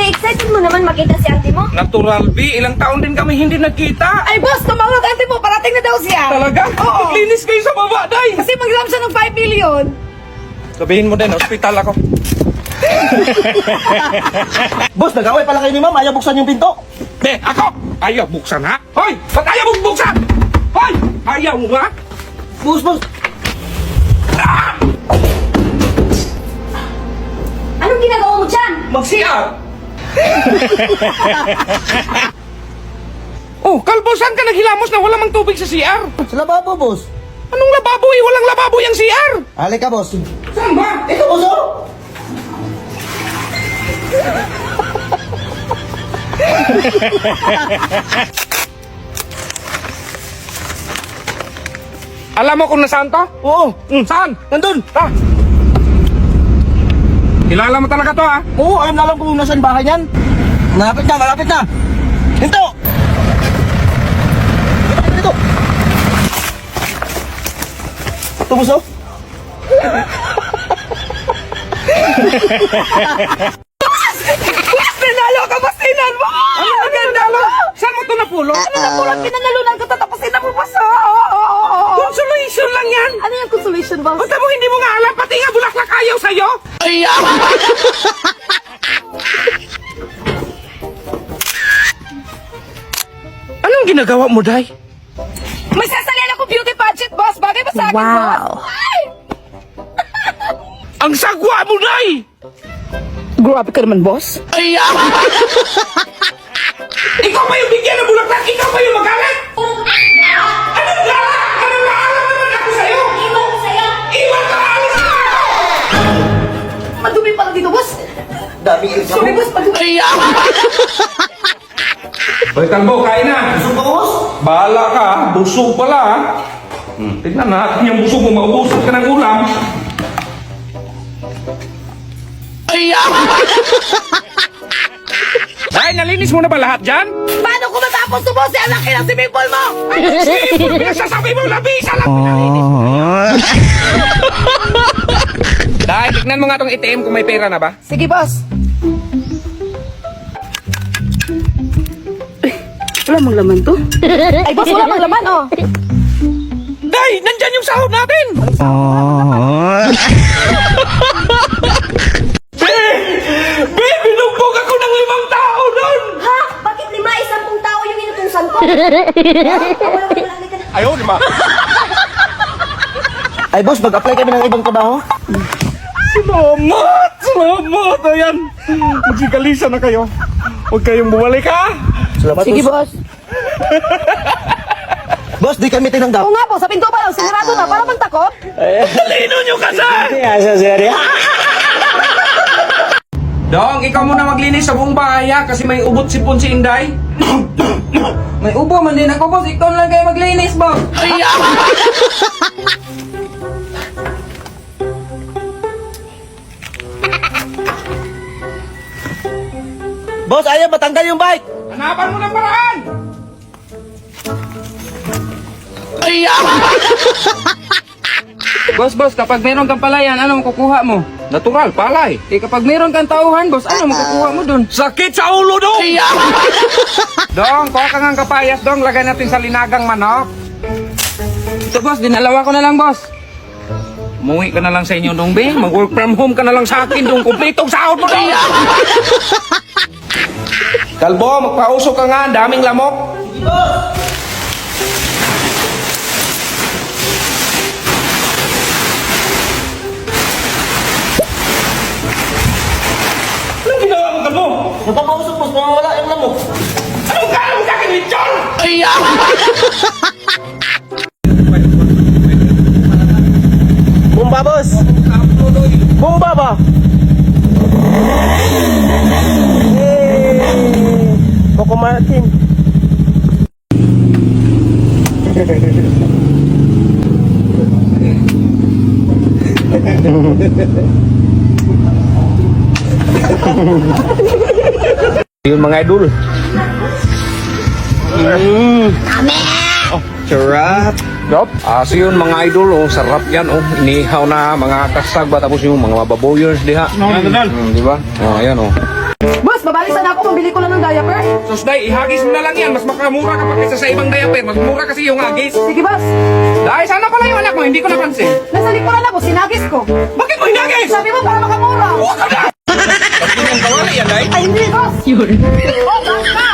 Be, excited mo naman makita si ate mo? Natural, B. Ilang taon din kami hindi nagkita. Ay, boss, tumawag ate mo. Parating na daw siya. Talaga? Oo. Maglinis kayo sa baba, day. Kasi mag-ram siya ng 5 million. Sabihin mo din, hospital ako. Boss, nag-away pala kayo ni ma'am. Ayaw buksan yung pinto. Be, ako! Ayaw buksan, ha? Hoy! Ba't ayaw mong buksan? Hoy! Ayaw mo, ha? Boss. Anong ginagawa mo dyan? Mag-CR! Oh, kalbo, saan ka naghilamos na wala mang tubig sa CR? Sa lababo, boss. Anong lababo eh? Walang lababo yung CR! Halika, boss. Saan ba? Ito, boss, oh. Alam mo kung nasaan to? Oo. Saan? Nandun. Ha? Kilala mo talaga to, ha? Oo, alam kung nasaan bahay niyan. Malapit na. Hinto! Dito. Ito, boss, oh. Boss, nanalo ka, boss, tinan mo! Ano maganda mo? Saan mo to napulot? Ano na tulad pinanalunan ko, tatapusin na mo, boss. Consolation lang yan! Ano yung consolation, boss? Basta mo hindi mo nga alam, pati nga bulaklak ayaw sa'yo! Anong ginagawa mo, Day? May sasalihan ako beauty pageant, boss. Bagay ba sa akin, boss? Ay! Ang sagwa mo, Day! Grabe ka naman, boss. Ikaw pa yung bigyan ng bulaklak, ikaw pa yung magalit! Anong galit? Anong maalam naman ako sa'yo? Iwan ko sa'yo. Iwan ka! Alis ka! Madumi pala dito, boss. Dami ka. Sorry, boss, madumi. Hoy, Kalbo, kain na! Busog ka, boss? Bahala ka, busog pala, ha? Tignan natin yung busog mo, maubusog ka ng ulam. Ay, nalinis mo na ba lahat dyan? Paano ko matapos to, boss? Ang laki ng swimming pool mo! Sipol, pinagsasabi mo, labisa lang pinalinis mo. Dahil, tignan mo nga tong ATM kung may pera na ba? Sige, boss. Wala mang laman to. Ay, boss, wala mang laman, oh. Day, nandyan yung sahod natin! Be, binugbog ako ng 5 tao nun! Ha? Bakit 5? 10 tao yung inutusan ko? Wala, halika na. Ayaw, 5. Ay, boss, mag-apply kami ng ibang trabaho. Salamat! Salamat! Ayan! Magsigalisa na kayo. Huwag kayong bumalik, ha? Salamat, Sige, boss. boss. Boss, di kami tinanggap. Oo nga po, sa pinto pa lang, sinarado na, para bang takot? Talino nyo kasi! Asa, sir. Dong, ikaw muna maglinis sa buong bahay, ha? Kasi may ubot sipon si Inday. May ubo man din ako, boss. Ikaw lang kayo maglinis, boss. Boss, ayaw matanggal yung bike. Hanapan mo ng paraan! Boss, kapag meron kang palayan, ano makukuha mo? Natural, palay. Eh, kapag meron kang tauhan, boss, ano makukuha mo dun? Sakit sa ulo, Dong! Dong, kuha ka ng kapayas, Dong. Lagay natin sa linagang manok. Ito, boss, dinalawa ko na lang, boss. Umuwi ka na lang sa inyo, Dong, be. Mag-work from home ka na lang sa akin, Dong. Kumpletong sahod mo, Dong! Kalbo, magpausok ka nga. Ang daming lamok. Anong ginawa mo, Kalbo? Nagpapausok, boss, mawawala yung lamok. Anong kala mo kakinit yun? Bumba, boss. Bumba ba? Coco Martin. Yun mga idol. Sarap. Yup. So yun mga idol, oh, sarap yan, oh. Inihaw na mga kasag ba, tapos yung mga baboyers diha. Di ba? Oh, ayan, oh. Boss, babalik sana ako. Mabili ko lang ng diaper. Sus, day, ihagis mo na lang yan. Mas makamura ka pa kaysa sa ibang diaper. Mas mura kasi yung hagis. Sige, boss. Dahil sana pala yung anak mo, hindi ko napansin. Nasa likuran ako, sinagis ko. Bakit mo hinagis? Sabi mo para makamura. Huwag ka na! Bakit yung kawala yan, day? Ay, hindi, boss. Yun. Oh, boss ka.